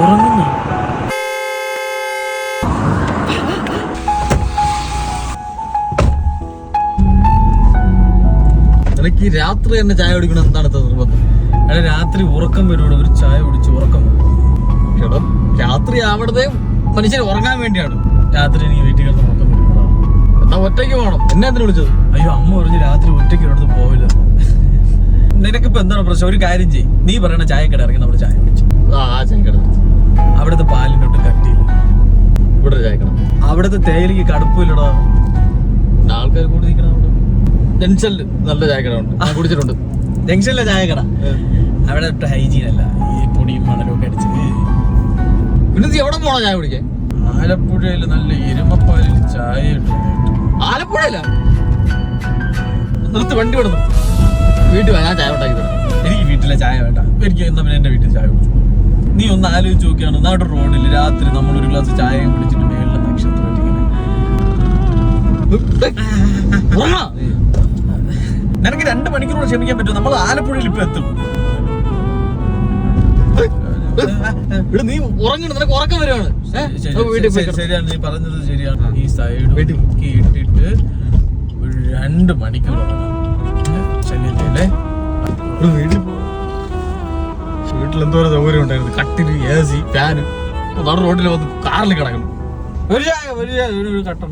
ഉറങ്ങുന്നു. എനിക്ക് രാത്രി തന്നെ ചായ കുടിക്കണം എന്താണ് നിർബന്ധം? അല്ല രാത്രി ഉറക്കം വരുവാണ്, ഒരു ചായ കുടിച്ച് ഉറക്കം വരും. ചേട്ടാ രാത്രി അവിടുത്തെ മനുഷ്യർ ഉറങ്ങാൻ വേണ്ടിയാണ്. രാത്രി എനിക്ക് വീട്ടിൽ കിടന്ന് ഉറക്കം വരുന്നതാണ്. എന്നാ ഒറ്റയ്ക്ക് പോകണം. എന്നെ എന്തിനു വിളിച്ചത്? അയ്യോ അമ്മ പറഞ്ഞ് രാത്രി ഒറ്റയ്ക്ക് ഒരിടത്ത് പോവില്ല. നിനക്കിപ്പോ എന്താണ് പ്രശ്നം? ഒരു കാര്യം ചെയ്യും, നീ പറയണ ചായക്കട ഇറങ്ങി നമ്മൾ ചായ കുടിച്ചു. ചായക്കട അവിടുത്തെ പാലിനോട്ട് കട്ടിയില്ല. ഇവിടെ ചായക്കട. അവിടുത്തെ തേയിലക്ക് കടുപ്പില്ലടാ. ആൾക്കാർ കൂടി നിൽക്കണം. ജംഗ്ഷനിൽ നല്ല ചായക്കട ഉണ്ട്, ഞാൻ കുടിച്ചിട്ടുണ്ട്. ജംഗ്ഷനിലെ ചായക്കട അവിടെ ഹൈജീൻ അല്ല, ഈ പൊടിയും മണലും ഒക്കെ അടിച്ച്. പിന്നെ നീ എവിടെ പോണോ ചായ കുടിക്കാൻ? ആലപ്പുഴയിൽ നല്ല എരുമപ്പാലിൽ ചായ ഇട്ടു. ആലപ്പുഴയില നിർത്തി വണ്ടി വിടുന്നു. വീട്ടിൽ ഞാൻ ചായ ഉണ്ടാക്കി തരാം. എനിക്ക് വീട്ടിലെ ചായ വേണ്ട, എനിക്ക് എന്നാ പിന്നെ എന്റെ വീട്ടിൽ ചായ കുടിച്ചു. നീ ഒന്ന് ആലോചിച്ച് നോക്കിയാണ്, നാട് റോഡിൽ രാത്രി നമ്മൾ ഒരു ഗ്ലാസ് ചായ കുടിച്ചിട്ട് മേളിലെ നക്ഷത്രം നിനക്ക് 2 മണിക്കൂർ ക്ഷമിക്കാൻ പറ്റും. നമ്മൾ ആലപ്പുഴയിൽ ഇപ്പൊ എത്തും. നീ ഉറങ്ങണം, നിനക്ക് ഉറക്കം വരുവാണ്. ശരിയാണ്, നീ പറഞ്ഞത് ശരിയാണ്. ഈ സൈഡ് ഇട്ടിട്ട് ഒരു 2 മണിക്കൂർ ശല്യല്ലേ. വീട്ടിലെന്തോരം സൗകര്യം ഉണ്ടായിരുന്നു. കട്ടില്, AC, ഫാന്. റോഡിൽ വന്ന് കാറിൽ കിടക്കണം. ഒരു ചായ ഒരു കട്ടൻ